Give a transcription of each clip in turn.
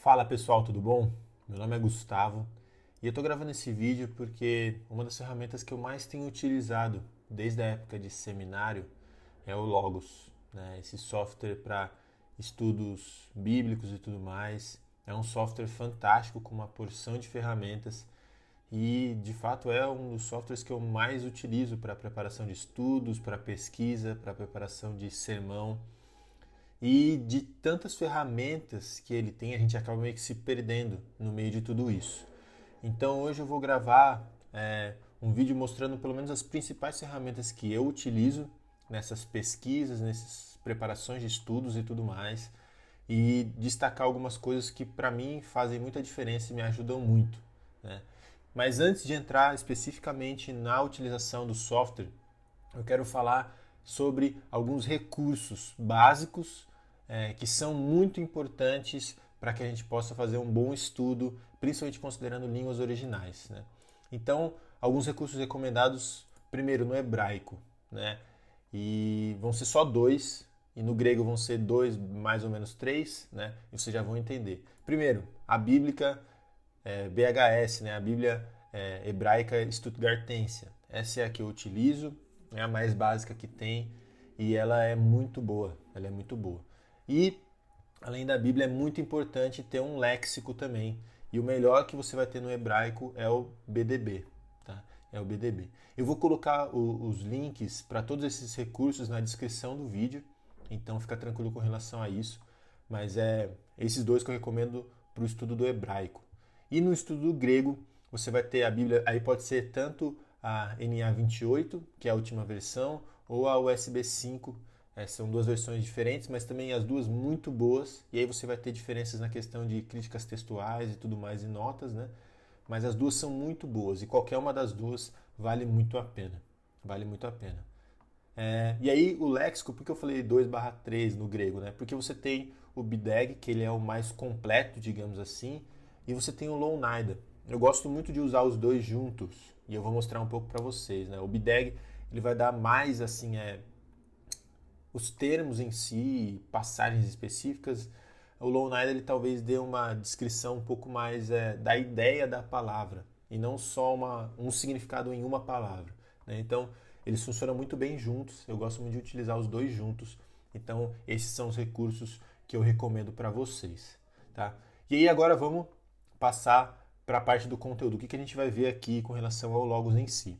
Fala pessoal, tudo bom? Meu nome é Gustavo e eu estou gravando esse vídeo porque uma das ferramentas que eu mais tenho utilizado desde a época de seminário é o Logos, né? Esse software para estudos bíblicos e tudo mais. É um software fantástico com uma porção de ferramentas e de fato é um dos softwares que eu mais utilizo para preparação de estudos, para pesquisa, para preparação de sermão. E de tantas ferramentas que ele tem, a gente acaba meio que se perdendo no meio de tudo isso. Então hoje eu vou gravar um vídeo mostrando pelo menos as principais ferramentas que eu utilizo nessas pesquisas, nessas preparações de estudos e tudo mais, e destacar algumas coisas que para mim fazem muita diferença e me ajudam muito, né? Mas antes de entrar especificamente na utilização do software, eu quero falar sobre alguns recursos básicos que são muito importantes para que a gente possa fazer um bom estudo, principalmente considerando línguas originais, né? Então, alguns recursos recomendados, primeiro no hebraico, né? E vão ser só dois, e no grego vão ser dois, mais ou menos três, né? E vocês já vão entender. Primeiro, a bíblica BHS, né? A Bíblia Hebraica Stuttgartense. Essa é a que eu utilizo, é a mais básica que tem e ela é muito boa. Ela é muito boa. E além da Bíblia é muito importante ter um léxico também. E o melhor que você vai ter no hebraico é o BDB, tá? É o BDB. Eu vou colocar os links para todos esses recursos na descrição do vídeo, então fica tranquilo com relação a isso. Mas é esses dois que eu recomendo para o estudo do hebraico. E no estudo do grego, você vai ter a Bíblia, aí pode ser tanto a NA 28, que é a última versão, ou a USB 5. São duas versões diferentes, mas também as duas muito boas. E aí você vai ter diferenças na questão de críticas textuais e tudo mais e notas, né? Mas as duas são muito boas e qualquer uma das duas vale muito a pena. Vale muito a pena. E aí o léxico, por que eu falei 2/3 no grego, né? Porque você tem o BDAG, que ele é o mais completo, digamos assim, e você tem o Lounaida. Eu gosto muito de usar os dois juntos e eu vou mostrar um pouco para vocês, né? O BDAG ele vai dar mais assim os termos em si, passagens específicas. O Lounaida ele talvez dê uma descrição um pouco mais da ideia da palavra e não só um significado em uma palavra, né? Então eles funcionam muito bem juntos. Eu gosto muito de utilizar os dois juntos. Então esses são os recursos que eu recomendo para vocês, tá? E aí agora vamos passar para a parte do conteúdo. O que a gente vai ver aqui com relação ao Logos em si?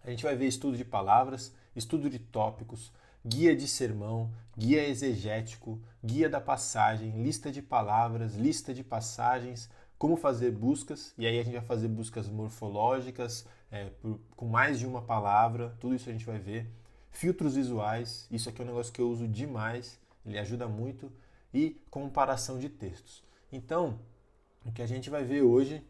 A gente vai ver estudo de palavras, estudo de tópicos, guia de sermão, guia exegético, guia da passagem, lista de palavras, lista de passagens, como fazer buscas, e aí a gente vai fazer buscas morfológicas, com mais de uma palavra, tudo isso a gente vai ver. Filtros visuais, isso aqui é um negócio que eu uso demais, ele ajuda muito, e comparação de textos. Então, o que a gente vai ver hoje,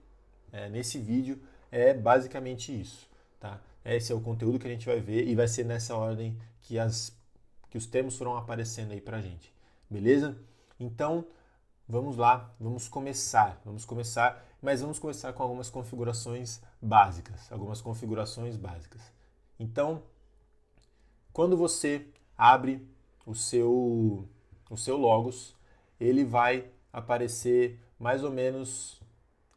nesse vídeo, é basicamente isso, tá? Esse é o conteúdo que a gente vai ver e vai ser nessa ordem que os termos foram aparecendo aí pra gente, beleza? Então, vamos lá, vamos começar, mas vamos começar com algumas configurações básicas, Então, quando você abre o seu Logos, ele vai aparecer mais ou menos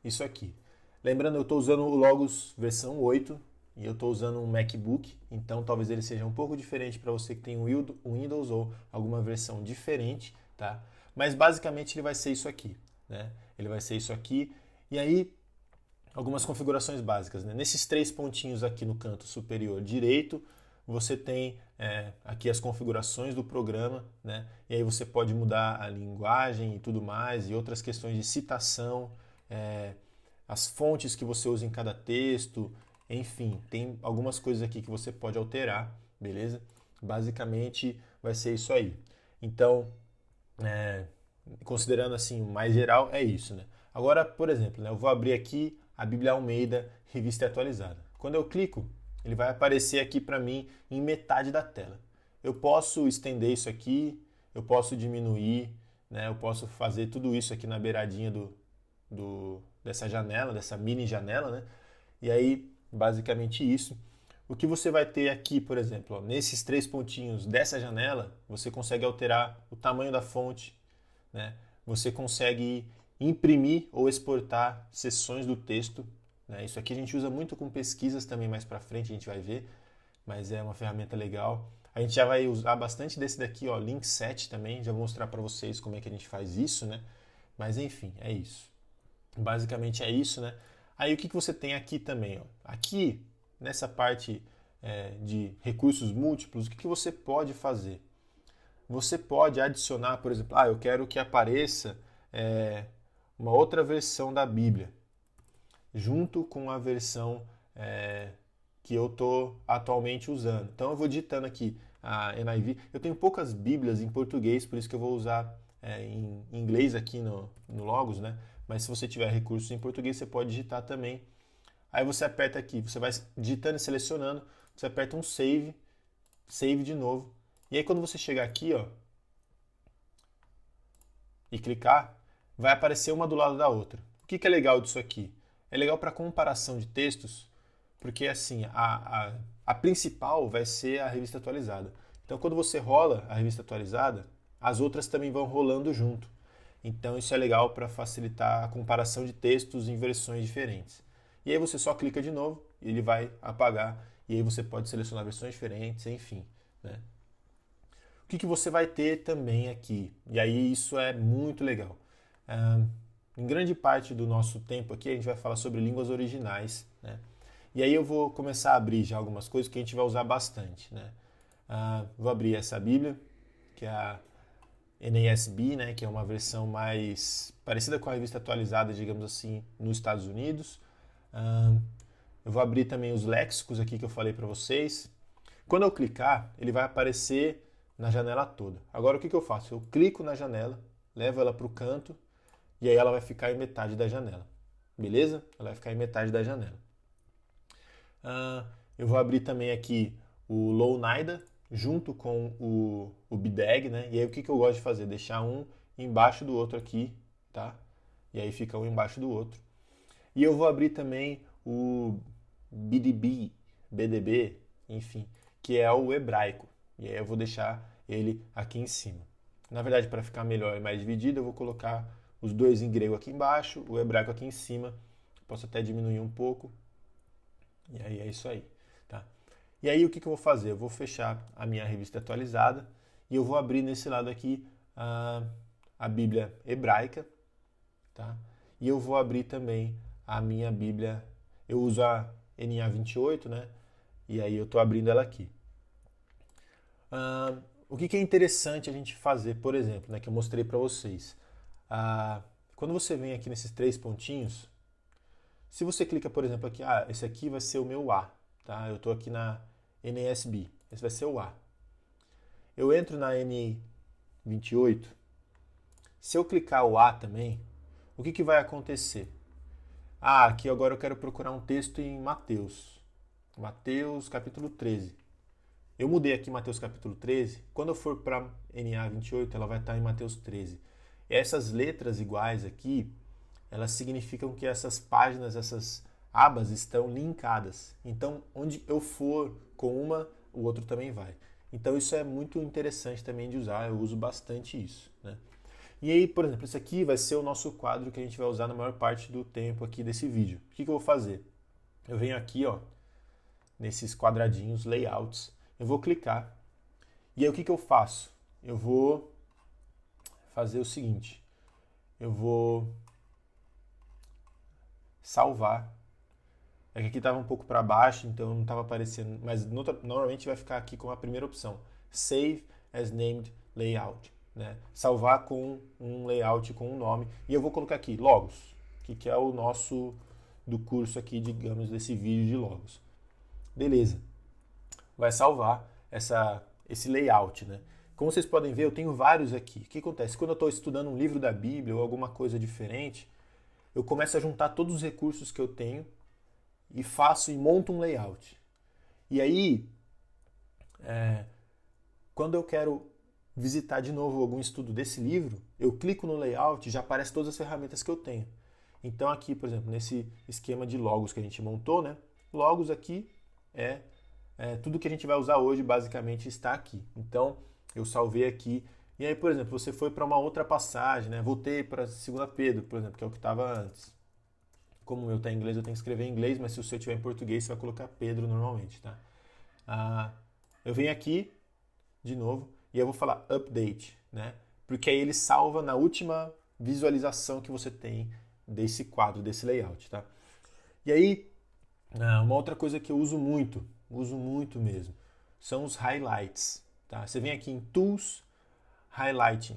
isso aqui. Lembrando, eu estou usando o Logos versão 8 e eu estou usando um MacBook, então talvez ele seja um pouco diferente para você que tem um Windows ou alguma versão diferente, tá? Mas basicamente ele vai ser isso aqui, né? Ele vai ser isso aqui. E aí, algumas configurações básicas, né? Nesses três pontinhos aqui no canto superior direito, você tem aqui as configurações do programa, né? E aí você pode mudar a linguagem e tudo mais, e outras questões de citação, as fontes que você usa em cada texto, enfim, tem algumas coisas aqui que você pode alterar, beleza? Basicamente vai ser isso aí. Então, considerando assim, o mais geral, é isso, né? Agora, por exemplo, né, eu vou abrir aqui a Bíblia Almeida, revista atualizada. Quando eu clico, ele vai aparecer aqui para mim em metade da tela. Eu posso estender isso aqui, eu posso diminuir, né? Eu posso fazer tudo isso aqui na beiradinha dessa janela, dessa mini janela, né? E aí, basicamente isso. O que você vai ter aqui, por exemplo, ó, nesses três pontinhos dessa janela, você consegue alterar o tamanho da fonte, né? Você consegue imprimir ou exportar seções do texto, né? Isso aqui a gente usa muito com pesquisas também mais para frente, a gente vai ver, mas é uma ferramenta legal. A gente já vai usar bastante desse daqui, ó, Link 7 também, já vou mostrar para vocês como é que a gente faz isso, né? Mas enfim, é isso. Basicamente é isso, né? Aí o que você tem aqui também, ó? Aqui, nessa parte de recursos múltiplos, o que você pode fazer? Você pode adicionar, por exemplo, eu quero que apareça uma outra versão da Bíblia, junto com a versão que eu estou atualmente usando. Então eu vou digitando aqui a NIV. Eu tenho poucas Bíblias em português, por isso que eu vou usar em inglês aqui no Logos, né? Mas se você tiver recursos em português, você pode digitar também. Aí você aperta aqui, você vai digitando e selecionando, você aperta um save, save de novo. E aí quando você chegar aqui, ó, e clicar, vai aparecer uma do lado da outra. O que é legal disso aqui? É legal para comparação de textos, porque assim, a principal vai ser a revista atualizada. Então quando você rola a revista atualizada, as outras também vão rolando junto. Então isso é legal para facilitar a comparação de textos em versões diferentes. E aí você só clica de novo e ele vai apagar. E aí você pode selecionar versões diferentes, enfim, né? O que você vai ter também aqui? E aí isso é muito legal. Em grande parte do nosso tempo aqui a gente vai falar sobre línguas originais, né? E aí eu vou começar a abrir já algumas coisas que a gente vai usar bastante, né? Vou abrir essa Bíblia, que é a NASB, né, que é uma versão mais parecida com a revista atualizada, digamos assim, nos Estados Unidos. Eu vou abrir também os léxicos aqui que eu falei para vocês. Quando eu clicar, ele vai aparecer na janela toda. Agora o que eu faço? Eu clico na janela, levo ela para o canto e aí ela vai ficar em metade da janela. Beleza? Ela vai ficar em metade da janela. Eu vou abrir também aqui o Lounaida junto com o BDAG, né? E aí o que eu gosto de fazer? Deixar um embaixo do outro aqui, tá? E aí fica um embaixo do outro. E eu vou abrir também o BDB, enfim, que é o hebraico. E aí eu vou deixar ele aqui em cima. Na verdade, para ficar melhor e mais dividido, eu vou colocar os dois em grego aqui embaixo, o hebraico aqui em cima. Posso até diminuir um pouco. E aí é isso aí, tá? E aí o que eu vou fazer? Eu vou fechar a minha revista atualizada e eu vou abrir nesse lado aqui a Bíblia hebraica, tá? E eu vou abrir também a minha Bíblia, eu uso a NA 28, né? E aí eu estou abrindo ela aqui. O que é interessante a gente fazer, por exemplo, né, que eu mostrei para vocês. Quando você vem aqui nesses três pontinhos, se você clica, por exemplo, aqui, esse aqui vai ser o meu A, tá? Eu estou aqui na NASB, esse vai ser o A. Eu entro na N28, se eu clicar o A também, o que vai acontecer? Aqui agora eu quero procurar um texto em Mateus. Mateus capítulo 13. Eu mudei aqui Mateus capítulo 13. Quando eu for para NA 28, ela vai estar em Mateus 13. E essas letras iguais aqui, elas significam que essas páginas, essas abas estão linkadas. Então, onde eu for com uma, o outro também vai. Então, isso é muito interessante também de usar. Eu uso bastante isso, né? E aí, por exemplo, esse aqui vai ser o nosso quadro que a gente vai usar na maior parte do tempo aqui desse vídeo. O que eu vou fazer? Eu venho aqui, ó, nesses quadradinhos, layouts, eu vou clicar. E aí o que eu faço? Eu vou fazer o seguinte, eu vou salvar. É que aqui estava um pouco para baixo, então não estava aparecendo, mas normalmente vai ficar aqui com a primeira opção, Save as Named Layout. Né? Salvar com um layout, com um nome. E eu vou colocar aqui, Logos, que é o nosso do curso aqui, digamos, desse vídeo de Logos. Beleza. Vai salvar esse layout, né? Como vocês podem ver, eu tenho vários aqui. O que acontece? Quando eu estou estudando um livro da Bíblia ou alguma coisa diferente, eu começo a juntar todos os recursos que eu tenho e faço e monto um layout. E aí, quando eu quero visitar de novo algum estudo desse livro, eu clico no layout e já aparece todas as ferramentas que eu tenho. Então aqui, por exemplo, nesse esquema de logos que a gente montou, né? Logos aqui tudo que a gente vai usar hoje basicamente está aqui. Então eu salvei aqui E aí, por exemplo, você foi para uma outra passagem, né? Voltei para 2 Pedro, por exemplo, que é o que estava antes. Como o meu está em inglês, eu tenho que escrever em inglês, mas se o seu tiver em português, você vai colocar Pedro normalmente, tá? Eu venho aqui, de novo, e eu vou falar update, né? Porque aí ele salva na última visualização que você tem desse quadro, desse layout, tá? E aí, uma outra coisa que eu uso muito mesmo, são os highlights, tá? Você vem aqui em Tools, Highlighting.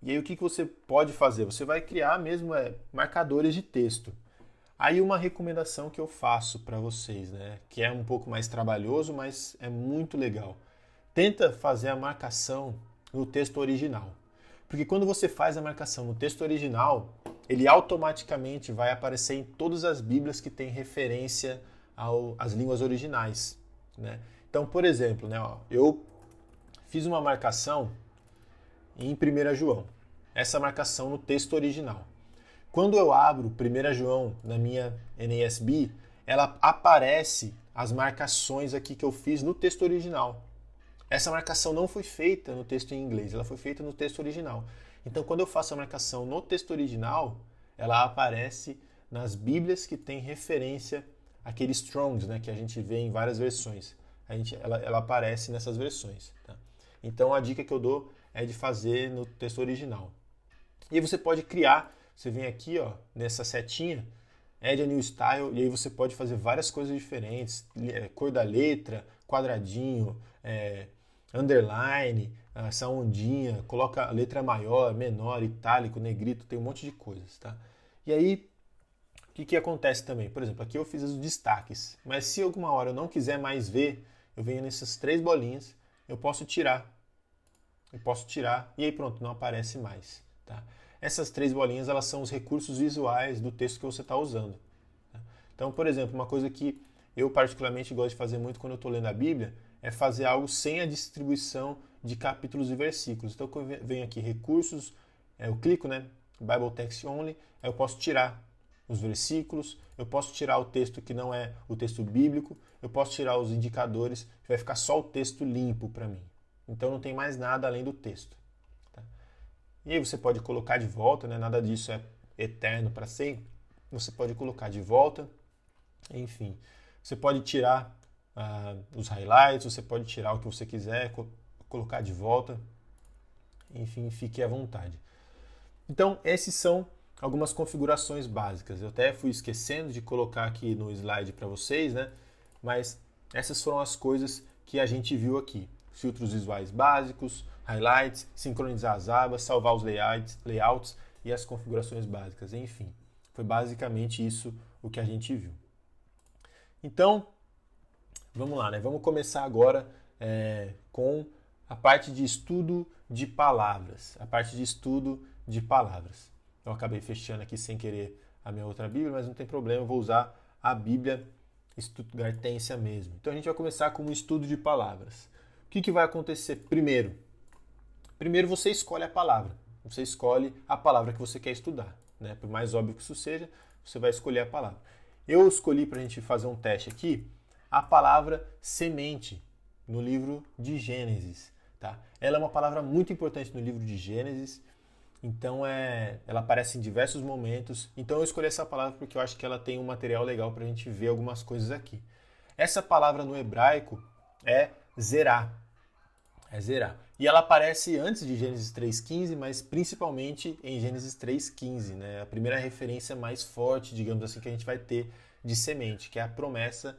E aí o que você pode fazer? Você vai criar mesmo marcadores de texto. Aí uma recomendação que eu faço para vocês, né, que é um pouco mais trabalhoso, mas é muito legal. Tenta fazer a marcação no texto original. Porque quando você faz a marcação no texto original, ele automaticamente vai aparecer em todas as Bíblias que têm referência às línguas originais, né? Então, por exemplo, né, eu fiz uma marcação em 1 João. Essa marcação no texto original. Quando eu abro 1 João na minha NASB, ela aparece as marcações aqui que eu fiz no texto original. Essa marcação não foi feita no texto em inglês, ela foi feita no texto original. Então, quando eu faço a marcação no texto original, ela aparece nas Bíblias que tem referência àqueles Strongs, né, que a gente vê em várias versões. Ela aparece nessas versões. Tá? Então, a dica que eu dou é de fazer no texto original. E aí você pode criar, você vem aqui ó, nessa setinha, Add a New Style, e aí você pode fazer várias coisas diferentes, cor da letra, quadradinho, underline, essa ondinha, coloca a letra maior, menor, itálico, negrito, tem um monte de coisas, tá? E aí, o que acontece também? Por exemplo, aqui eu fiz os destaques, mas se alguma hora eu não quiser mais ver, eu venho nessas 3 bolinhas, eu posso tirar. E aí pronto, não aparece mais, tá? Essas 3 bolinhas, elas são os recursos visuais do texto que você está usando. Tá? Então, por exemplo, uma coisa que eu particularmente gosto de fazer muito quando eu estou lendo a Bíblia é fazer algo sem a distribuição de capítulos e versículos. Então, quando eu venho aqui, recursos, eu clico, né? Bible Text Only, aí eu posso tirar os versículos, eu posso tirar o texto que não é o texto bíblico, eu posso tirar os indicadores, vai ficar só o texto limpo para mim. Então, não tem mais nada além do texto. E aí você pode colocar de volta, né? Nada disso é eterno para sempre. Você pode colocar de volta, enfim. Você pode tirar os highlights, você pode tirar o que você quiser, colocar de volta. Enfim, fique à vontade. Então, esses são algumas configurações básicas. Eu até fui esquecendo de colocar aqui no slide para vocês, né? Mas essas foram as coisas que a gente viu aqui. Filtros visuais básicos, highlights, sincronizar as abas, salvar os layouts e as configurações básicas. Enfim, foi basicamente isso o que a gente viu. Então, vamos lá, né? Vamos começar agora com a parte de estudo de palavras. Eu acabei fechando aqui sem querer a minha outra Bíblia, mas não tem problema, eu vou usar a Bíblia Stuttgartense mesmo. Então a gente vai começar com um estudo de palavras. O que vai acontecer primeiro? Primeiro você escolhe a palavra. Você escolhe a palavra que você quer estudar. Né? Por mais óbvio que isso seja, você vai escolher a palavra. Eu escolhi para a gente fazer um teste aqui a palavra semente no livro de Gênesis. Tá? Ela é uma palavra muito importante no livro de Gênesis. Então ela aparece em diversos momentos. Então eu escolhi essa palavra porque eu acho que ela tem um material legal para a gente ver algumas coisas aqui. Essa palavra no hebraico é zerá. E ela aparece antes de Gênesis 3,15, mas principalmente em Gênesis 3,15, né? A primeira referência mais forte, digamos assim, que a gente vai ter de semente, que é a promessa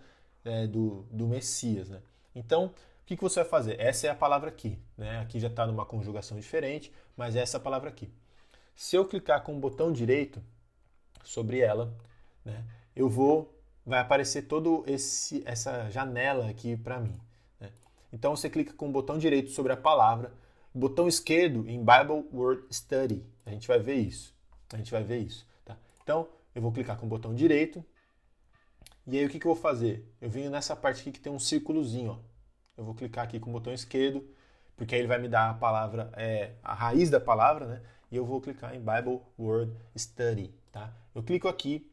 do Messias, né? Então, o que você vai fazer? Essa é a palavra aqui, né? Aqui já está numa conjugação diferente, mas é essa palavra aqui. Se eu clicar com o botão direito sobre ela, né, vai aparecer toda essa janela aqui para mim. Né? Então você clica com o botão direito sobre a palavra, botão esquerdo em Bible Word Study. A gente vai ver isso. Tá? Então eu vou clicar com o botão direito e aí o que eu vou fazer? Eu venho nessa parte aqui que tem um círculozinho. Ó. Eu vou clicar aqui com o botão esquerdo, porque aí ele vai me dar a palavra, a raiz da palavra, né? E eu vou clicar em Bible Word Study. Tá? Eu clico aqui,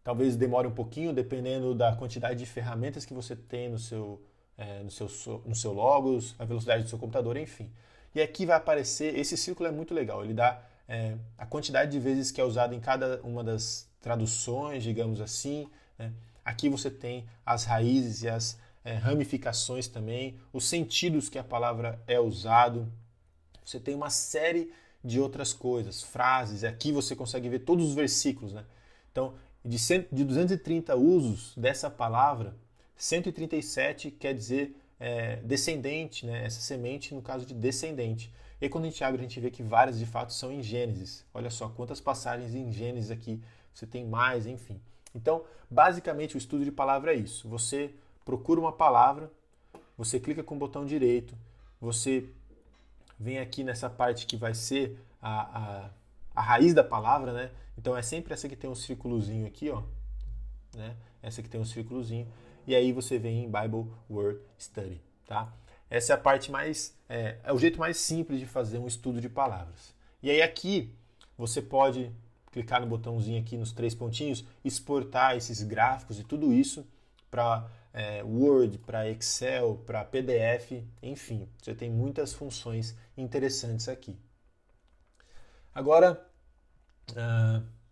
talvez demore um pouquinho, dependendo da quantidade de ferramentas que você tem no seu Logos, a velocidade do seu computador, enfim. E aqui vai aparecer, esse círculo é muito legal, ele dá a quantidade de vezes que é usado em cada uma das traduções, digamos assim, né? Aqui você tem as raízes e as ramificações também, os sentidos que a palavra é usado. Você tem uma série de outras coisas, frases. Aqui você consegue ver todos os versículos, né? Então, de 230 usos dessa palavra, 137 quer dizer descendente, né? Essa semente no caso de descendente. E aí, quando a gente abre, a gente vê que várias de fato são em Gênesis. Olha só quantas passagens em Gênesis aqui. Você tem mais, enfim. Então, basicamente, o estudo de palavra é isso. Você procura uma palavra, você clica com o botão direito, você vem aqui nessa parte que vai ser a raiz da palavra, né? Então é sempre essa que tem um círculozinho aqui, ó, né? Essa que tem um círculozinho. E aí você vem em Bible Word Study, tá? Essa é a parte mais, é o jeito mais simples de fazer um estudo de palavras. E aí aqui você pode clicar no botãozinho aqui nos 3 pontinhos, exportar esses gráficos e tudo isso para Word, para Excel, para PDF, enfim, você tem muitas funções interessantes aqui. Agora,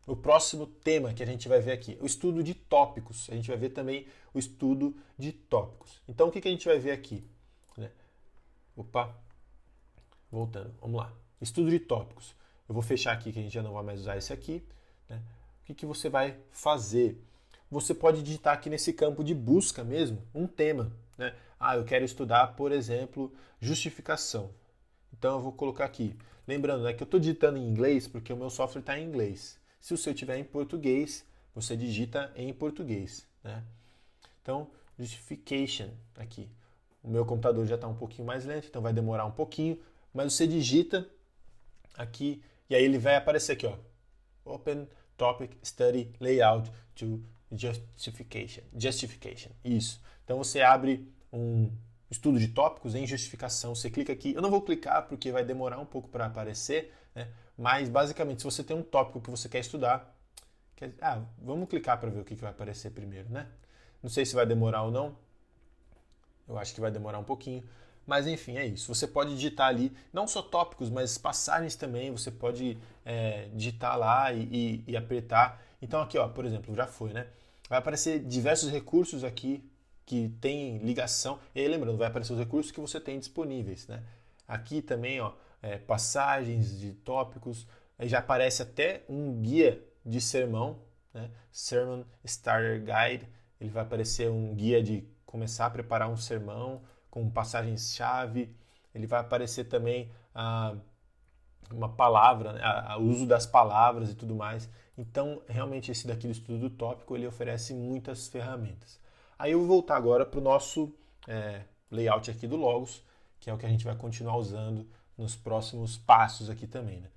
o próximo tema que a gente vai ver aqui, o estudo de tópicos. A gente vai ver também o estudo de tópicos. Então, o que a gente vai ver aqui? Opa, voltando, vamos lá. Estudo de tópicos. Eu vou fechar aqui que a gente já não vai mais usar esse aqui. Né? O que você vai fazer? Você pode digitar aqui nesse campo de busca mesmo um tema. Né? Eu quero estudar, por exemplo, justificação. Então eu vou colocar aqui. Lembrando, né, que eu estou digitando em inglês porque o meu software está em inglês. Se o seu estiver em português, você digita em português. Né? Então, justification aqui. O meu computador já está um pouquinho mais lento, então vai demorar um pouquinho. Mas você digita aqui e aí ele vai aparecer aqui, ó. Open Topic Study Layout to Justification. Isso. Então você abre um estudo de tópicos em justificação. Você clica aqui. Eu não vou clicar porque vai demorar um pouco para aparecer, né? Mas basicamente, se você tem um tópico que você quer estudar, vamos clicar para ver o que vai aparecer primeiro, né? Não sei se vai demorar ou não. Eu acho que vai demorar um pouquinho. Mas enfim, é isso. Você pode digitar ali, não só tópicos, mas passagens também. Você pode digitar lá e apertar. Então aqui, ó, por exemplo, já foi, né? Vai aparecer diversos recursos aqui que tem ligação. E aí, lembrando, vai aparecer os recursos que você tem disponíveis, né? Aqui também, ó, passagens de tópicos. Aí já aparece até um guia de sermão, né? Sermon Starter Guide. Ele vai aparecer um guia de começar a preparar um sermão com passagens-chave. Ele vai aparecer também uma palavra, né? O uso das palavras e tudo mais. Então, realmente, esse daqui do estudo do tópico, ele oferece muitas ferramentas. Aí eu vou voltar agora para o nosso layout aqui do Logos, que é o que a gente vai continuar usando nos próximos passos aqui também. Né?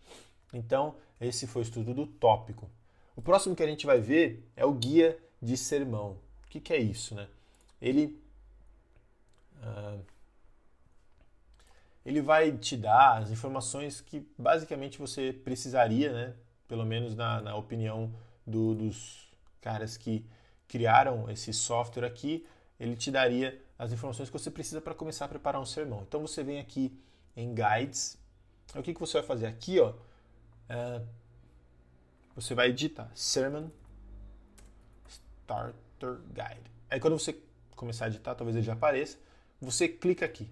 Então, esse foi o estudo do tópico. O próximo que a gente vai ver é o guia de sermão. O que é isso? Né? Ele vai te dar as informações que basicamente você precisaria, né? Pelo menos na opinião dos caras que criaram esse software aqui, ele te daria as informações que você precisa para começar a preparar um sermão. Então você vem aqui em Guides. O que você vai fazer? Aqui, ó, você vai digitar Sermon Starter Guide. Aí quando você começar a digitar, talvez ele já apareça, você clica aqui.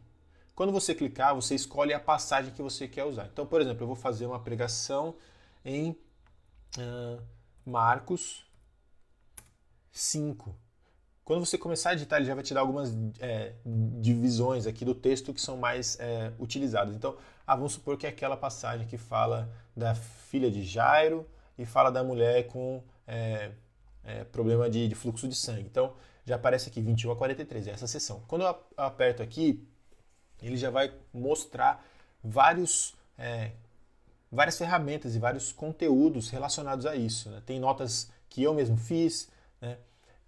Quando você clicar, você escolhe a passagem que você quer usar. Então, por exemplo, eu vou fazer uma pregação em Marcos 5. Quando você começar a editar, ele já vai te dar algumas divisões aqui do texto que são mais utilizadas. Então, vamos supor que é aquela passagem que fala da filha de Jairo e fala da mulher com problema de fluxo de sangue. Então, já aparece aqui 21 a 43, é essa seção. Quando eu aperto aqui, ele já vai mostrar várias ferramentas e vários conteúdos relacionados a isso. Né? Tem notas que eu mesmo fiz, né?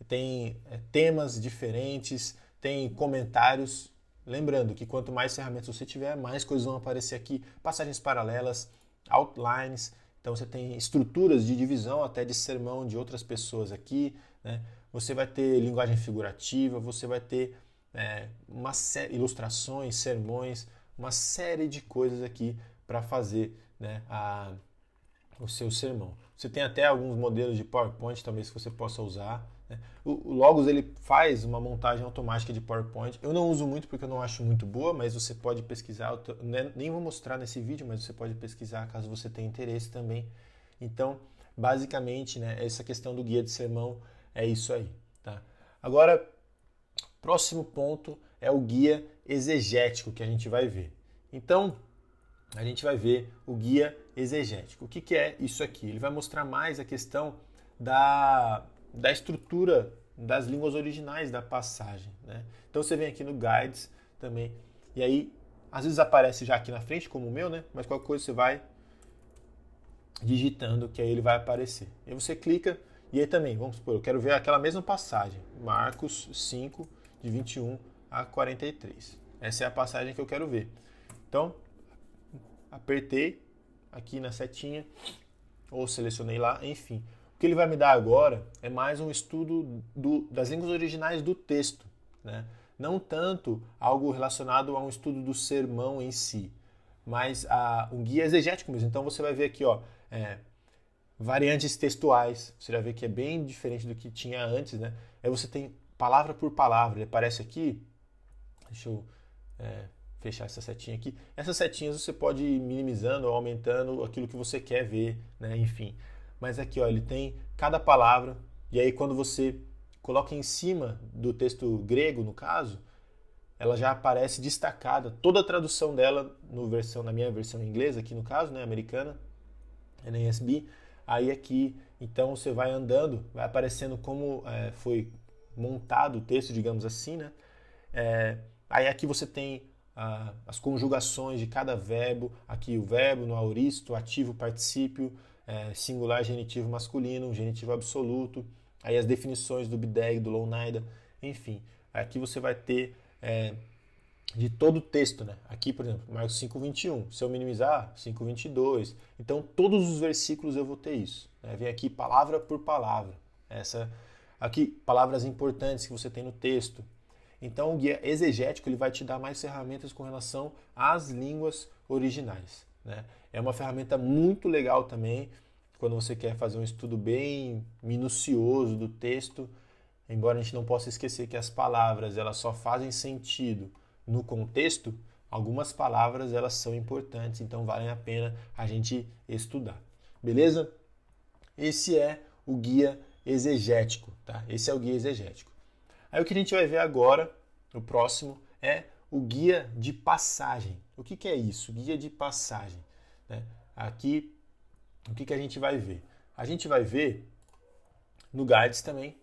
Tem temas diferentes, tem comentários. Lembrando que quanto mais ferramentas você tiver, mais coisas vão aparecer aqui. Passagens paralelas, outlines. Então você tem estruturas de divisão até de sermão de outras pessoas aqui. Né? Você vai ter linguagem figurativa, você vai ter uma série, ilustrações, sermões, uma série de coisas aqui para fazer, né, o seu sermão. Você tem até alguns modelos de PowerPoint talvez que você possa usar, né? O Logos ele faz uma montagem automática de PowerPoint. Eu não uso muito porque eu não acho muito boa, mas você pode pesquisar. Nem vou mostrar nesse vídeo, mas você pode pesquisar caso você tenha interesse também. Então, basicamente, né, essa questão do guia de sermão é isso aí, tá? Agora, próximo ponto é o guia exegético que a gente vai ver. Então, a gente vai ver o guia exegético. O que é isso aqui? Ele vai mostrar mais a questão da estrutura das línguas originais da passagem, né? Então você vem aqui no Guides também, e aí às vezes aparece já aqui na frente, como o meu, né? Mas qualquer coisa você vai digitando que aí ele vai aparecer. E aí você clica, e aí também, vamos supor, eu quero ver aquela mesma passagem, Marcos 5, de 21 a 43. Essa é a passagem que eu quero ver. Então, apertei aqui na setinha, ou selecionei lá, enfim. O que ele vai me dar agora é mais um estudo das línguas originais do texto, né? Não tanto algo relacionado a um estudo do sermão em si, mas um guia exegético mesmo. Então você vai ver aqui, ó, variantes textuais. Você vai ver que é bem diferente do que tinha antes, né? Aí você tem palavra por palavra. Ele aparece aqui. Deixa eu fechar essa setinha aqui. Essas setinhas você pode ir minimizando ou aumentando aquilo que você quer ver, né? Enfim. Mas aqui, ó, ele tem cada palavra. E aí quando você coloca em cima do texto grego, no caso, ela já aparece destacada. Toda a tradução dela na minha versão inglesa, aqui no caso, né, americana, NASB. Aí aqui, então você vai andando, vai aparecendo como foi montado o texto, digamos assim, né? Aí aqui você tem as conjugações de cada verbo, aqui o verbo no aoristo, ativo, particípio, singular, genitivo masculino, genitivo absoluto, aí as definições do BDEG, do Lounaida, enfim. Aqui você vai ter de todo o texto, né? Aqui, por exemplo, Marcos 5:21. Se eu minimizar, 5:22. Então, todos os versículos eu vou ter isso, né? Vem aqui palavra por palavra. Aqui, palavras importantes que você tem no texto. Então, o guia exegético ele vai te dar mais ferramentas com relação às línguas originais, né? É uma ferramenta muito legal também quando você quer fazer um estudo bem minucioso do texto, embora a gente não possa esquecer que as palavras elas só fazem sentido no contexto. Algumas palavras elas são importantes, então valem a pena a gente estudar. Beleza? Esse é o guia exegético, tá? Esse é o guia exegético. Aí o que a gente vai ver agora, o próximo, é o guia de passagem. O que é isso? Guia de passagem, né? Aqui, o que a gente vai ver? A gente vai ver no Guides também.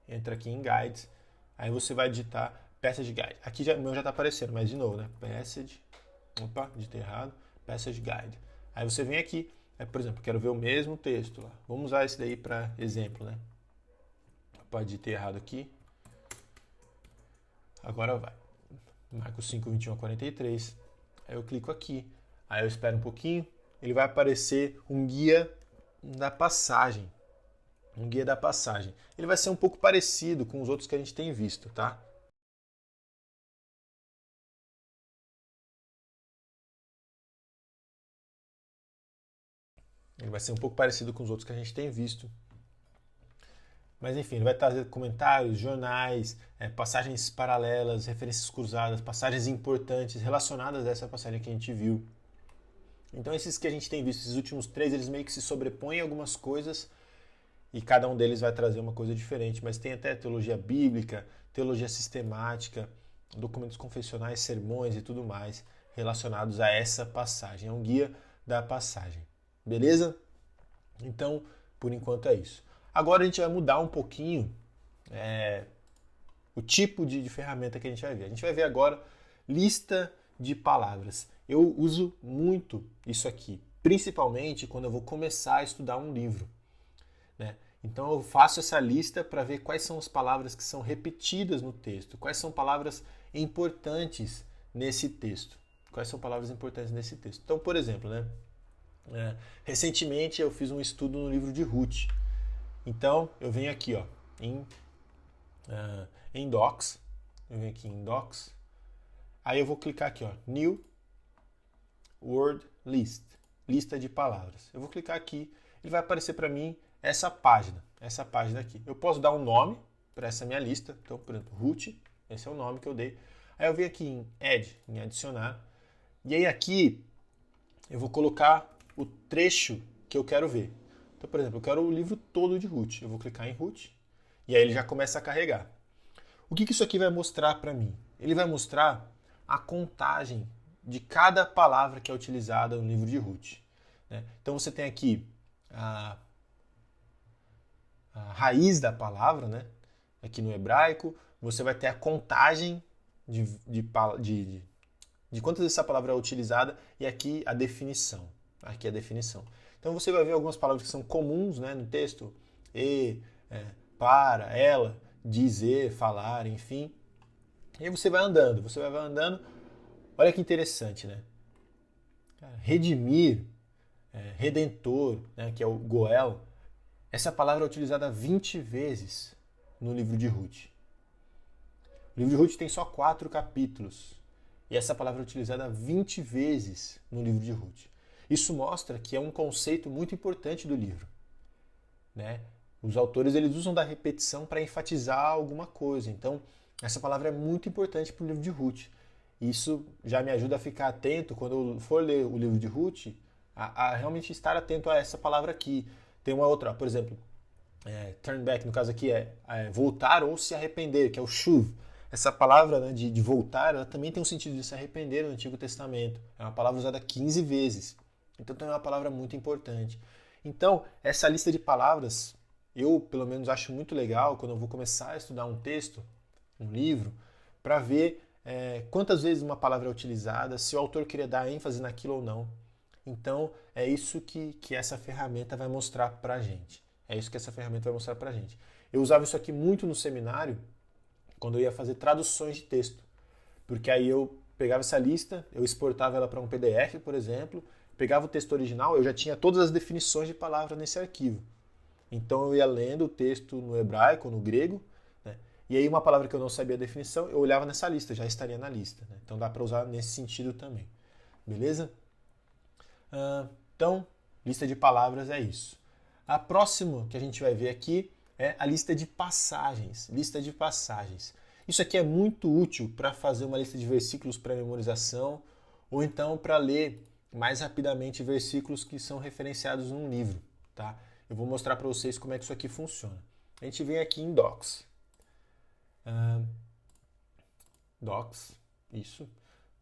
Entra aqui em Guides, aí você vai digitar Passage Guide. Aqui o meu já está aparecendo, mas de novo, né? Passage, opa, digitei errado, Passage Guide. Aí você vem aqui, por exemplo, quero ver o mesmo texto lá. Vamos usar esse daí para exemplo, né? Opa, digitei errado aqui. Agora vai. Marcos 5:21 a 43. Aí eu clico aqui. Aí eu espero um pouquinho. Ele vai aparecer um guia da passagem. Um guia da passagem. Ele vai ser um pouco parecido com os outros que a gente tem visto, tá? Ele vai ser um pouco parecido com os outros que a gente tem visto. Mas enfim, ele vai trazer comentários, jornais, passagens paralelas, referências cruzadas, passagens importantes relacionadas a essa passagem que a gente viu. Então esses que a gente tem visto, esses últimos três, eles meio que se sobrepõem em algumas coisas e cada um deles vai trazer uma coisa diferente. Mas tem até teologia bíblica, teologia sistemática, documentos confessionais, sermões e tudo mais relacionados a essa passagem. É um guia da passagem. Beleza? Então, por enquanto é isso. Agora a gente vai mudar um pouquinho o tipo de ferramenta que a gente vai ver. A gente vai ver agora lista de palavras. Eu uso muito isso aqui, principalmente quando eu vou começar a estudar um livro, né? Então eu faço essa lista para ver quais são as palavras que são repetidas no texto, quais são palavras importantes nesse texto. Quais são palavras importantes nesse texto. Então, por exemplo, né? Recentemente eu fiz um estudo no livro de Ruth. Então eu venho aqui, ó, em Docs, eu venho aqui em Docs, aí eu vou clicar aqui, ó, New, word list, lista de palavras. Eu vou clicar aqui, ele vai aparecer para mim essa página aqui. Eu posso dar um nome para essa minha lista, então, por exemplo, root, esse é o nome que eu dei. Aí eu venho aqui em add, em adicionar, e aí aqui eu vou colocar o trecho que eu quero ver. Então, por exemplo, eu quero o livro todo de root. Eu vou clicar em root e aí ele já começa a carregar. O que isso aqui vai mostrar para mim? Ele vai mostrar a contagem de cada palavra que é utilizada no livro de root. Né? Então você tem aqui a raiz da palavra, né? Aqui no hebraico, você vai ter a contagem de quantas vezes essa palavra é utilizada e aqui a definição. Aqui a definição. Então você vai ver algumas palavras que são comuns, né, no texto. Para, ela, dizer, falar, enfim. E aí você vai andando. Olha que interessante, né? Redimir, redentor, né, que é o Goel. Essa palavra é utilizada 20 vezes no livro de Ruth. O livro de Ruth tem só 4 capítulos. E essa palavra é utilizada 20 vezes no livro de Ruth. Isso mostra que é um conceito muito importante do livro. Né? Os autores eles usam da repetição para enfatizar alguma coisa. Então, essa palavra é muito importante para o livro de Ruth. Isso já me ajuda a ficar atento, quando eu for ler o livro de Ruth, a realmente estar atento a essa palavra aqui. Tem uma outra, por exemplo, turn back, no caso aqui é voltar ou se arrepender, que é o shuv. Essa palavra, né, de voltar, ela também tem um sentido de se arrepender no Antigo Testamento. É uma palavra usada 15 vezes. Então é uma palavra muito importante. Então, essa lista de palavras, eu pelo menos acho muito legal quando eu vou começar a estudar um texto, um livro, para ver quantas vezes uma palavra é utilizada, se o autor queria dar ênfase naquilo ou não. Então, é isso que essa ferramenta vai mostrar para a gente. É isso que essa ferramenta vai mostrar para a gente. Eu usava isso aqui muito no seminário, quando eu ia fazer traduções de texto. Porque aí eu pegava essa lista, eu exportava ela para um PDF, por exemplo, pegava o texto original, eu já tinha todas as definições de palavra nesse arquivo. Então eu ia lendo o texto no hebraico, no grego, né? E aí uma palavra que eu não sabia a definição, eu olhava nessa lista, já estaria na lista. Né? Então dá para usar nesse sentido também. Beleza? Então, lista de palavras é isso. A próxima que a gente vai ver aqui é a lista de passagens. Lista de passagens. Isso aqui é muito útil para fazer uma lista de versículos para memorização ou então para ler mais rapidamente versículos que são referenciados num livro. Tá? Eu vou mostrar para vocês como é que isso aqui funciona. A gente vem aqui em Docs. Docs, isso.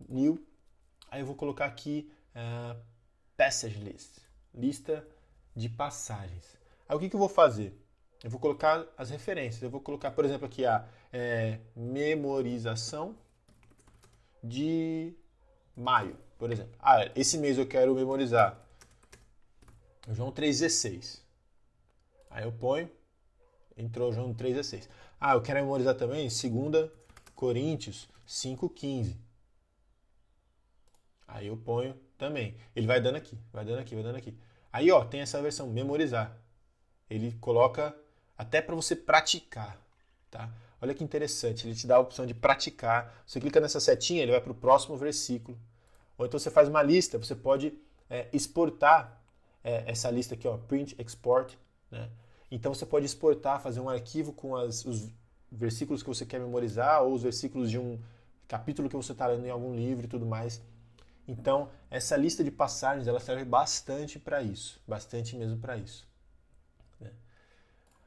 New. Aí eu vou colocar aqui Passage List, lista de passagens. Aí o que eu vou fazer? Eu vou colocar as referências. Eu vou colocar, por exemplo, aqui a memorização de maio, por exemplo. Esse mês eu quero memorizar João 3,16. Aí eu ponho, entrou João 3,16. Eu quero memorizar também 2 Coríntios 5,15. Aí eu ponho também. Ele vai dando aqui, vai dando aqui, vai dando aqui. Aí, ó, tem essa versão, memorizar. Ele coloca até para você praticar, tá? Olha que interessante, ele te dá a opção de praticar. Você clica nessa setinha, ele vai para o próximo versículo. Ou então você faz uma lista, você pode exportar essa lista aqui, ó, print, export, né? Então você pode exportar, fazer um arquivo com os versículos que você quer memorizar ou os versículos de um capítulo que você está lendo em algum livro e tudo mais. Então, essa lista de passagens, ela serve bastante para isso, bastante mesmo para isso. Né?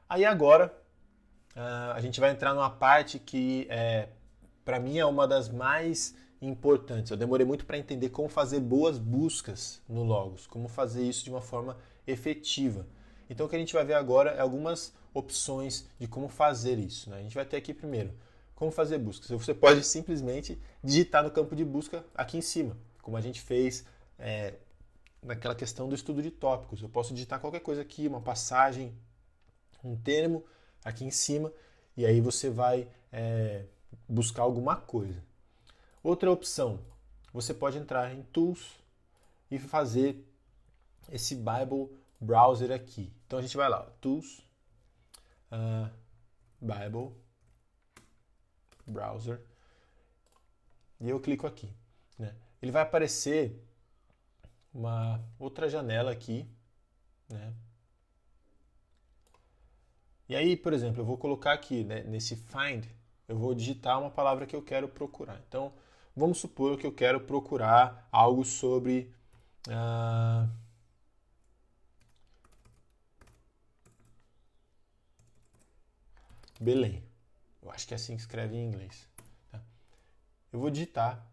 Aí agora, a gente vai entrar numa parte que, para mim, é uma das mais importantes. Eu demorei muito para entender como fazer boas buscas no Logos, como fazer isso de uma forma efetiva. Então, o que a gente vai ver agora é algumas opções de como fazer isso. Né? A gente vai ter aqui primeiro, como fazer buscas. Você pode simplesmente digitar no campo de busca aqui em cima, como a gente fez naquela questão do estudo de tópicos. Eu posso digitar qualquer coisa aqui, uma passagem, um termo aqui em cima, e aí você vai buscar alguma coisa. Outra opção, você pode entrar em Tools e fazer esse Bible Browser aqui. Então a gente vai lá, Tools, Bible Browser, e eu clico aqui. Né? Ele vai aparecer uma outra janela aqui, né? E aí, por exemplo, eu vou colocar aqui, né, nesse find, eu vou digitar uma palavra que eu quero procurar. Então, vamos supor que eu quero procurar algo sobre Belém. Eu acho que é assim que escreve em inglês. Tá? Eu vou digitar.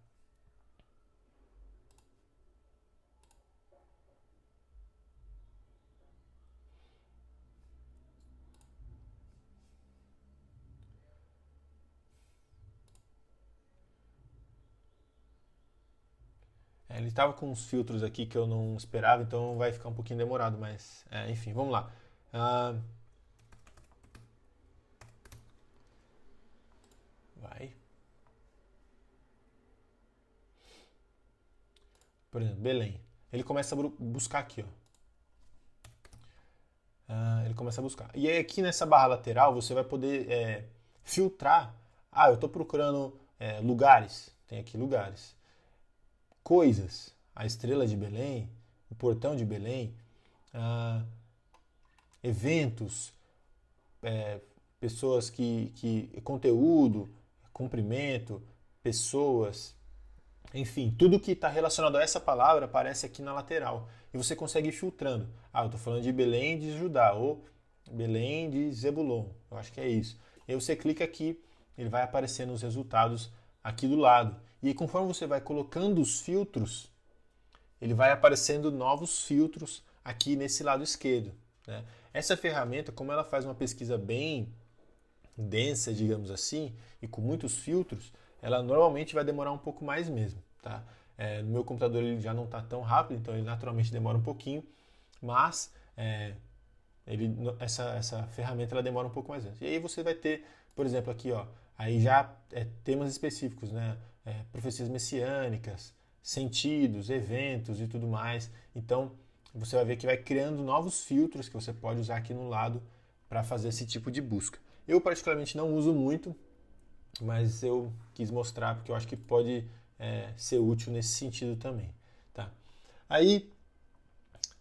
Ele estava com uns filtros aqui que eu não esperava, então vai ficar um pouquinho demorado, mas enfim, vamos lá. Vai. Por exemplo, Belém. Ele começa a buscar aqui, ó. Ele começa a buscar. E aí aqui nessa barra lateral você vai poder filtrar. Eu estou procurando lugares. Tem aqui lugares. Coisas. A estrela de Belém, o portão de Belém, eventos, pessoas conteúdo, cumprimento, pessoas, enfim, tudo que está relacionado a essa palavra aparece aqui na lateral. E você consegue ir filtrando. Eu estou falando de Belém de Judá, ou Belém de Zebulon. Eu acho que é isso. E aí você clica aqui, ele vai aparecendo os resultados aqui do lado. E conforme você vai colocando os filtros, ele vai aparecendo novos filtros aqui nesse lado esquerdo. Né? Essa ferramenta, como ela faz uma pesquisa bem densa, digamos assim, e com muitos filtros, ela normalmente vai demorar um pouco mais mesmo. Tá? No meu computador ele já não está tão rápido, então ele naturalmente demora um pouquinho, mas essa ferramenta ela demora um pouco mais antes. E aí você vai ter, por exemplo, aqui, ó, aí já temas específicos, né? Profecias messiânicas, sentidos, eventos e tudo mais. Então você vai ver que vai criando novos filtros que você pode usar aqui no lado para fazer esse tipo de busca. Eu particularmente não uso muito, mas eu quis mostrar porque eu acho que pode ser útil nesse sentido também. Tá? Aí,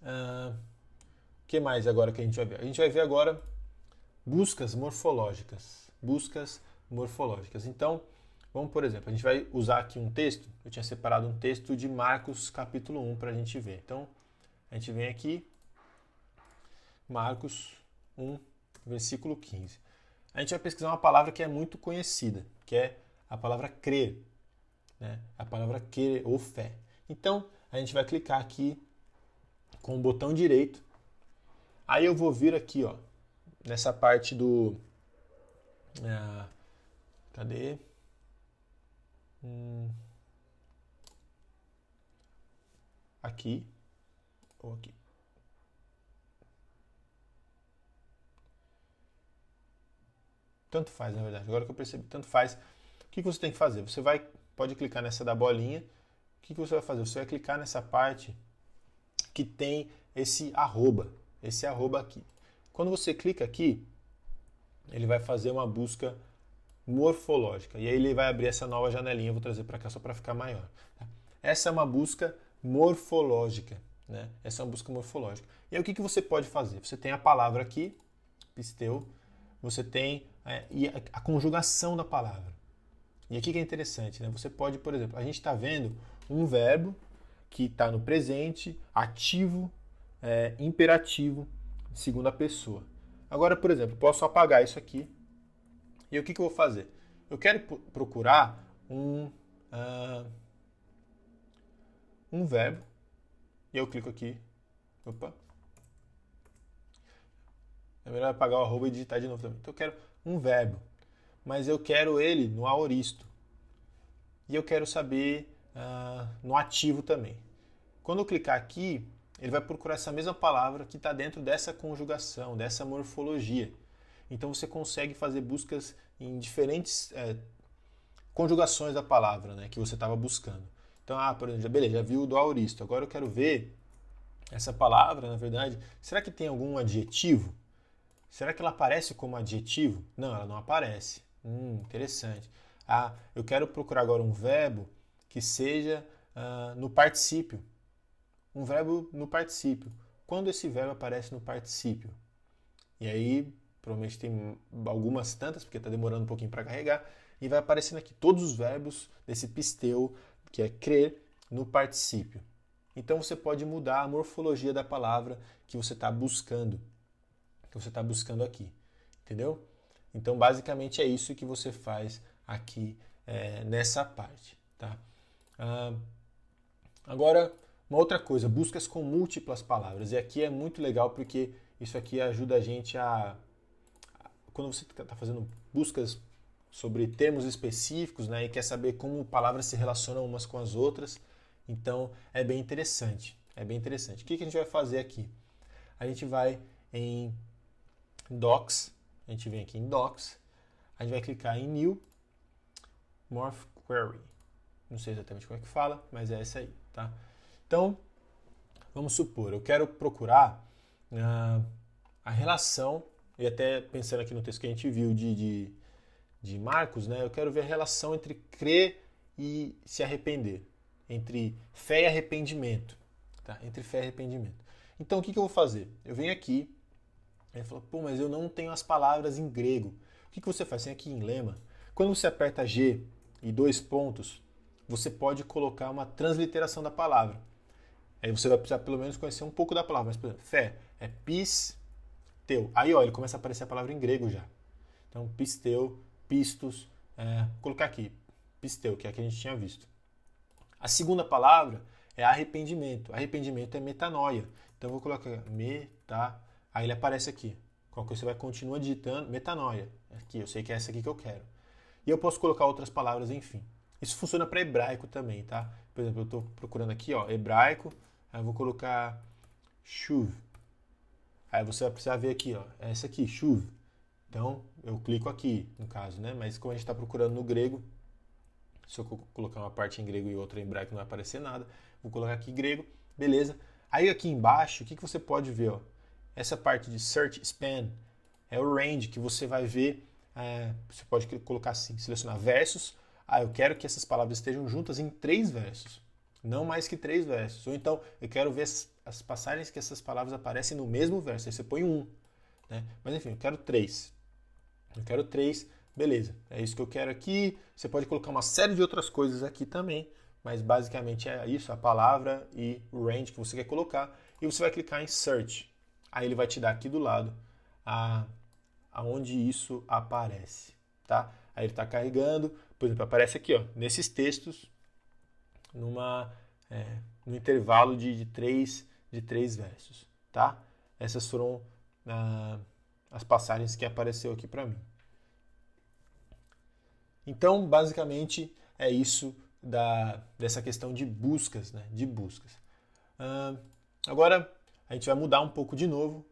o que mais agora que a gente vai ver? A gente vai ver agora buscas morfológicas. Buscas morfológicas. Então, vamos, por exemplo, a gente vai usar aqui um texto. Eu tinha separado um texto de Marcos capítulo 1 para a gente ver. Então, a gente vem aqui, Marcos 1, versículo 15. A gente vai pesquisar uma palavra que é muito conhecida, que é a palavra crer. Né? A palavra crer ou fé. Então, a gente vai clicar aqui com o botão direito. Aí eu vou vir aqui, ó, nessa parte do... cadê? Aqui ou aqui. Tanto faz, na verdade. Agora que eu percebi, tanto faz. O que você tem que fazer? Você pode clicar nessa da bolinha. O que você vai fazer? Você vai clicar nessa parte que tem esse arroba aqui. Quando você clica aqui, ele vai fazer uma busca morfológica. E aí ele vai abrir essa nova janelinha, eu vou trazer para cá só para ficar maior. Essa é uma busca morfológica. Né? Essa é uma busca morfológica. E aí o que você pode fazer? Você tem a palavra aqui, pisteu, você tem a conjugação da palavra. E aqui que é interessante, né? Você pode, por exemplo, a gente está vendo um verbo que está no presente, ativo, imperativo, segunda pessoa. Agora, por exemplo, posso apagar isso aqui. E o que eu vou fazer? Eu quero procurar um verbo. E eu clico aqui. Opa. É melhor apagar o arroba e digitar de novo também. Então eu quero um verbo. Mas eu quero ele no aoristo. E eu quero saber no ativo também. Quando eu clicar aqui, ele vai procurar essa mesma palavra que está dentro dessa conjugação, dessa morfologia. Então você consegue fazer buscas em diferentes conjugações da palavra, né, que você estava buscando. Então, por exemplo, beleza, já viu o do aoristo. Agora eu quero ver essa palavra, na verdade, será que tem algum adjetivo? Será que ela aparece como adjetivo? Não, ela não aparece. Interessante. Eu quero procurar agora um verbo que seja no particípio. um verbo no particípio. Quando esse verbo aparece no particípio? E aí, provavelmente tem algumas tantas, porque está demorando um pouquinho para carregar, e vai aparecendo aqui todos os verbos desse pisteu, que é crer, no particípio. Então você pode mudar a morfologia da palavra que você está buscando, aqui, entendeu? Então, basicamente é isso que você faz aqui nessa parte, tá? Agora, uma outra coisa, buscas com múltiplas palavras. E aqui é muito legal porque isso aqui ajuda a gente quando você está fazendo buscas sobre termos específicos, né, e quer saber como palavras se relacionam umas com as outras, então é bem interessante. É bem interessante. O que a gente vai fazer aqui? A gente vai em Docs, a gente vem aqui em Docs, a gente vai clicar em New, Morph Query. Não sei exatamente como é que fala, mas é essa aí, tá? Então, vamos supor, eu quero procurar a relação, e até pensando aqui no texto que a gente viu de Marcos, né, eu quero ver a relação entre crer e se arrepender, entre fé e arrependimento, tá? Entre fé e arrependimento. Então, o que eu vou fazer? Eu venho aqui, ele falou, pô, mas eu não tenho as palavras em grego. O que você faz? Vem aqui em lema. Quando você aperta G e 2 pontos, você pode colocar uma transliteração da palavra. Aí você vai precisar pelo menos conhecer um pouco da palavra. Mas, por exemplo, fé é pisteu. Aí, ó, ele começa a aparecer a palavra em grego já. Então, pisteu, pistos. Vou colocar aqui, pisteu, que é a que a gente tinha visto. A segunda palavra é arrependimento. Arrependimento é metanoia. Então, eu vou colocar Aí ele aparece aqui. Qualquer coisa você vai continuar digitando metanoia. Aqui, eu sei que é essa aqui que eu quero. E eu posso colocar outras palavras, enfim. Isso funciona para hebraico também, tá? Por exemplo, eu estou procurando aqui, ó, hebraico. Aí eu vou colocar shuv. Aí você vai precisar ver aqui, ó, essa aqui, shuv. Então, eu clico aqui, no caso, né? Mas como a gente está procurando no grego, se eu colocar uma parte em grego e outra em hebraico não vai aparecer nada. Vou colocar aqui grego, beleza. Aí aqui embaixo, o que você pode ver, ó? Essa parte de Search Span é o range que você vai ver. Você pode colocar assim, selecionar versos. Eu quero que essas palavras estejam juntas em 3 versos, não mais que 3 versos. Ou então, eu quero ver as passagens que essas palavras aparecem no mesmo verso. Aí você põe 1. Né? Mas enfim, eu quero 3. Beleza. É isso que eu quero aqui. Você pode colocar uma série de outras coisas aqui também. Mas basicamente é isso, a palavra e o range que você quer colocar. E você vai clicar em Search. Aí ele vai te dar aqui do lado aonde isso aparece, tá? Aí ele está carregando, por exemplo, aparece aqui, ó, nesses textos, no intervalo de três versos, tá? Essas foram as passagens que apareceu aqui para mim. Então, basicamente, é isso dessa questão de buscas, né? De buscas. Agora, a gente vai mudar um pouco de novo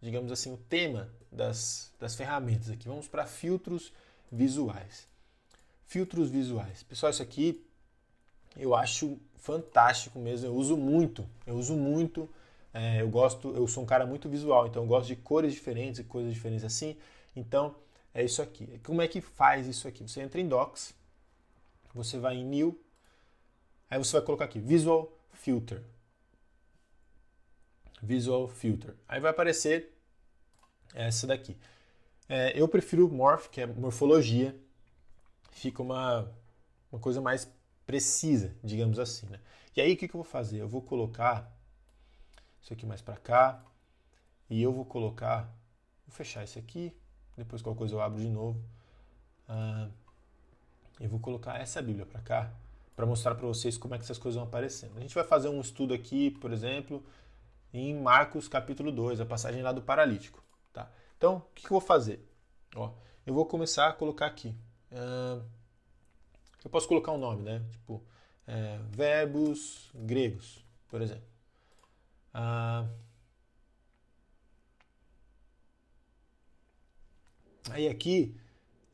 digamos assim, o tema das ferramentas aqui. Vamos para filtros visuais. Filtros visuais. Pessoal, isso aqui eu acho fantástico mesmo. Eu uso muito. Eu sou um cara muito visual, então eu gosto de cores diferentes e coisas diferentes assim. Então, é isso aqui. Como é que faz isso aqui? Você entra em Docs, você vai em New, aí você vai colocar aqui Visual Filter. Visual Filter. Aí vai aparecer essa daqui. Eu prefiro Morph, que é morfologia. Fica uma coisa mais precisa, digamos assim. Né? E aí o que eu vou fazer? Eu vou colocar isso aqui mais para cá. E eu vou colocar... Vou fechar isso aqui. Depois qualquer coisa eu abro de novo. Eu vou colocar essa Bíblia para cá. Para mostrar para vocês como é que essas coisas vão aparecendo. A gente vai fazer um estudo aqui, por exemplo... em Marcos capítulo 2, a passagem lá do paralítico. Tá? Então, o que eu vou fazer? Eu vou começar a colocar aqui. Eu posso colocar um nome, né? Tipo, verbos gregos, por exemplo. Aí aqui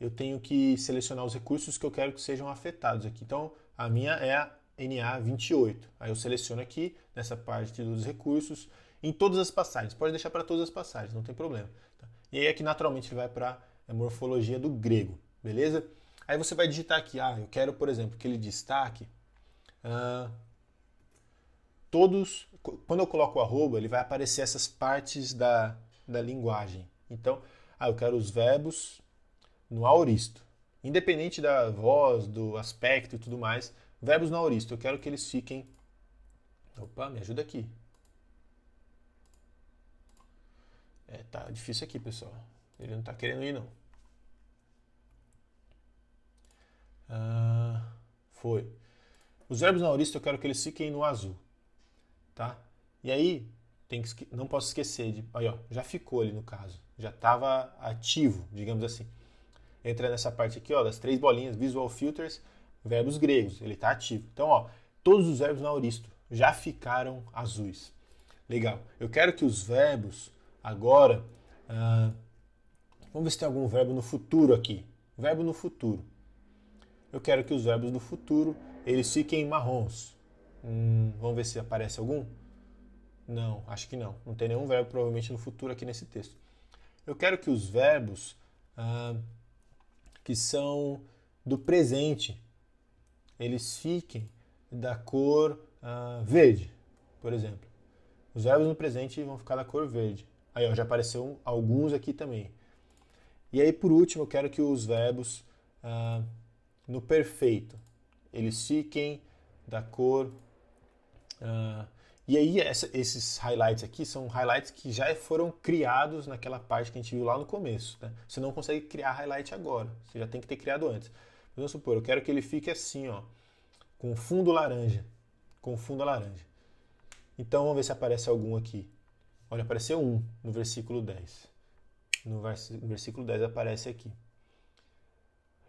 eu tenho que selecionar os recursos que eu quero que sejam afetados aqui. Então, a minha é a NA28. Aí eu seleciono aqui, nessa parte dos recursos, em todas as passagens. Pode deixar para todas as passagens, não tem problema. Tá? E aí aqui naturalmente ele vai para a morfologia do grego, beleza? Aí você vai digitar aqui, eu quero, por exemplo, que ele destaque quando eu coloco o arroba, ele vai aparecer essas partes da linguagem. Então, eu quero os verbos no aoristo. Independente da voz, do aspecto e tudo mais, verbos no aoristo, eu quero que eles fiquem... Opa, me ajuda aqui. Tá difícil aqui, pessoal. Ele não tá querendo ir, não. Foi. Os verbos na aorista eu quero que eles fiquem no azul, tá? E aí, não posso esquecer de... Aí, ó, já ficou ali no caso. Já estava ativo, digamos assim. Entra nessa parte aqui, ó, das 3 bolinhas, Visual Filters, verbos gregos. Ele está ativo. Então, ó, todos os verbos na aoristo já ficaram azuis. Legal. Eu quero que os verbos agora... vamos ver se tem algum verbo no futuro aqui. Verbo no futuro. Eu quero que os verbos do futuro eles fiquem marrons. Vamos ver se aparece algum? Não, acho que não. Não tem nenhum verbo provavelmente no futuro aqui nesse texto. Eu quero que os verbos que são do presente eles fiquem da cor verde, por exemplo. Os verbos no presente vão ficar da cor verde. Aí, ó, já apareceu alguns aqui também. E aí, por último, eu quero que os verbos no perfeito eles fiquem da cor... e aí, esses highlights aqui são highlights que já foram criados naquela parte que a gente viu lá no começo. Né? Você não consegue criar highlight agora, você já tem que ter criado antes. Vamos supor, eu quero que ele fique assim, ó, com fundo laranja. Com fundo laranja. Então, vamos ver se aparece algum aqui. Olha, apareceu um no versículo 10. No versículo 10 aparece aqui.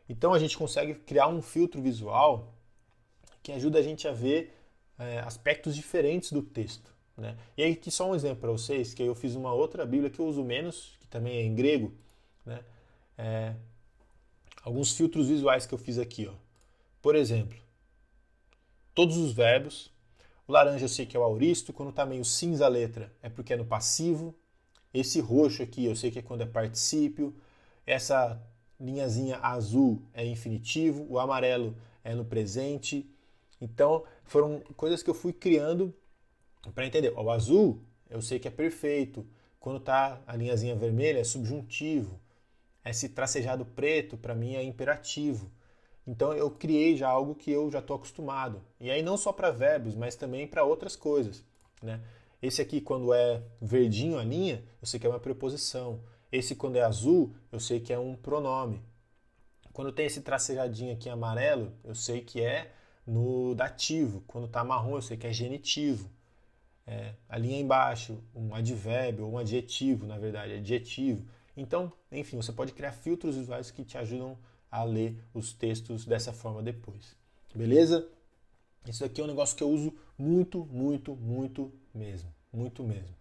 Então, a gente consegue criar um filtro visual que ajuda a gente a ver aspectos diferentes do texto. Né? E aí, aqui só um exemplo para vocês, que eu fiz uma outra Bíblia que eu uso menos, que também é em grego. Né? Alguns filtros visuais que eu fiz aqui. Ó. Por exemplo, todos os verbos. O laranja eu sei que é o aoristo, quando está meio cinza a letra é porque é no passivo. Esse roxo aqui eu sei que é quando é particípio. Essa linhazinha azul é infinitivo, o amarelo é no presente. Então, foram coisas que eu fui criando para entender. O azul eu sei que é perfeito. Quando está a linhazinha vermelha é subjuntivo. Esse tracejado preto para mim é imperativo. Então eu criei já algo que eu já estou acostumado. E aí não só para verbos, mas também para outras coisas. Né? Esse aqui, quando é verdinho a linha, eu sei que é uma preposição. Esse, quando é azul, eu sei que é um pronome. Quando tem esse tracejadinho aqui amarelo, eu sei que é no dativo. Quando está marrom, eu sei que é genitivo. A linha embaixo, um advérbio ou um adjetivo, na verdade, adjetivo. Então, enfim, você pode criar filtros visuais que te ajudam a ler os textos dessa forma depois. Beleza? Isso aqui é um negócio que eu uso muito, muito, muito mesmo. Muito mesmo.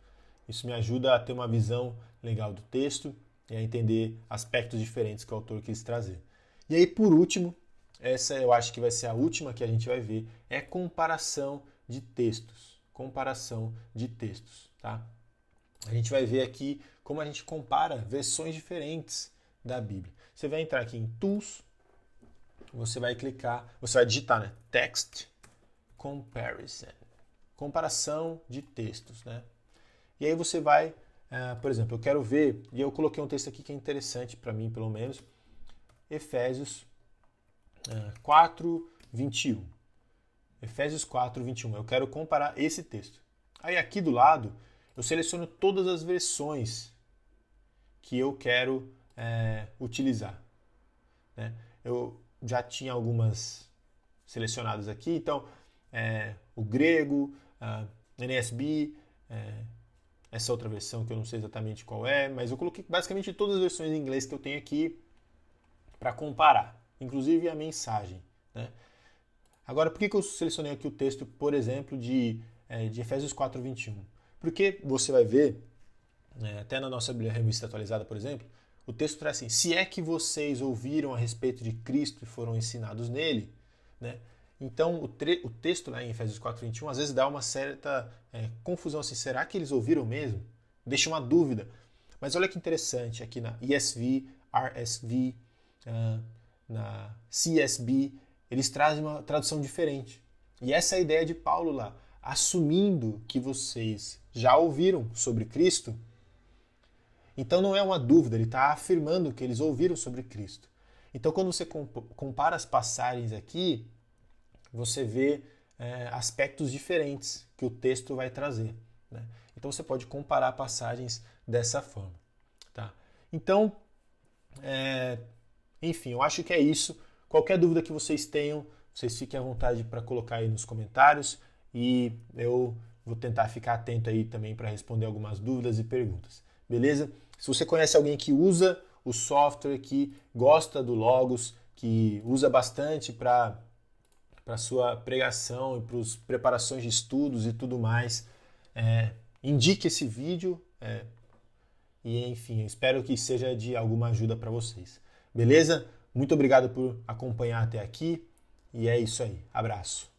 Isso me ajuda a ter uma visão legal do texto e a entender aspectos diferentes que o autor quis trazer. E aí, por último, essa eu acho que vai ser a última que a gente vai ver, é comparação de textos. Comparação de textos, tá? A gente vai ver aqui como a gente compara versões diferentes da Bíblia. Você vai entrar aqui em Tools, você vai clicar, você vai digitar, né? Text Comparison. Comparação de textos, né? E aí você vai, por exemplo, eu quero ver, e eu coloquei um texto aqui que é interessante para mim, pelo menos, Efésios 4, 21. Efésios 4, 21. Eu quero comparar esse texto. Aí aqui do lado, eu seleciono todas as versões que eu quero utilizar. Né? Eu já tinha algumas selecionadas aqui, então o grego, NSB, essa outra versão que eu não sei exatamente qual é, mas eu coloquei basicamente todas as versões em inglês que eu tenho aqui para comparar, inclusive a mensagem. Né? Agora, por que eu selecionei aqui o texto, por exemplo, de Efésios 4, 21? Porque você vai ver, até na nossa Bíblia Revista Atualizada, por exemplo, o texto traz assim: se é que vocês ouviram a respeito de Cristo e foram ensinados nele, né? Então, o texto lá em Efésios 4, 21, às vezes dá uma certa confusão assim, será que eles ouviram mesmo? Deixa uma dúvida. Mas olha que interessante, aqui na ESV, RSV, na CSB, eles trazem uma tradução diferente. E essa é a ideia de Paulo lá. assumindo que vocês já ouviram sobre Cristo, então não é uma dúvida, ele está afirmando que eles ouviram sobre Cristo. Então quando você compara as passagens aqui, você vê aspectos diferentes que o texto vai trazer, né? Então você pode comparar passagens dessa forma. Tá? Então, enfim, eu acho que é isso. Qualquer dúvida que vocês tenham, vocês fiquem à vontade para colocar aí nos comentários e eu vou tentar ficar atento aí também para responder algumas dúvidas e perguntas. Beleza? Se você conhece alguém que usa o software, que gosta do Logos, que usa bastante para sua pregação e para as preparações de estudos e tudo mais, indique esse vídeo e, enfim, eu espero que seja de alguma ajuda para vocês. Beleza? Muito obrigado por acompanhar até aqui e é isso aí. Abraço.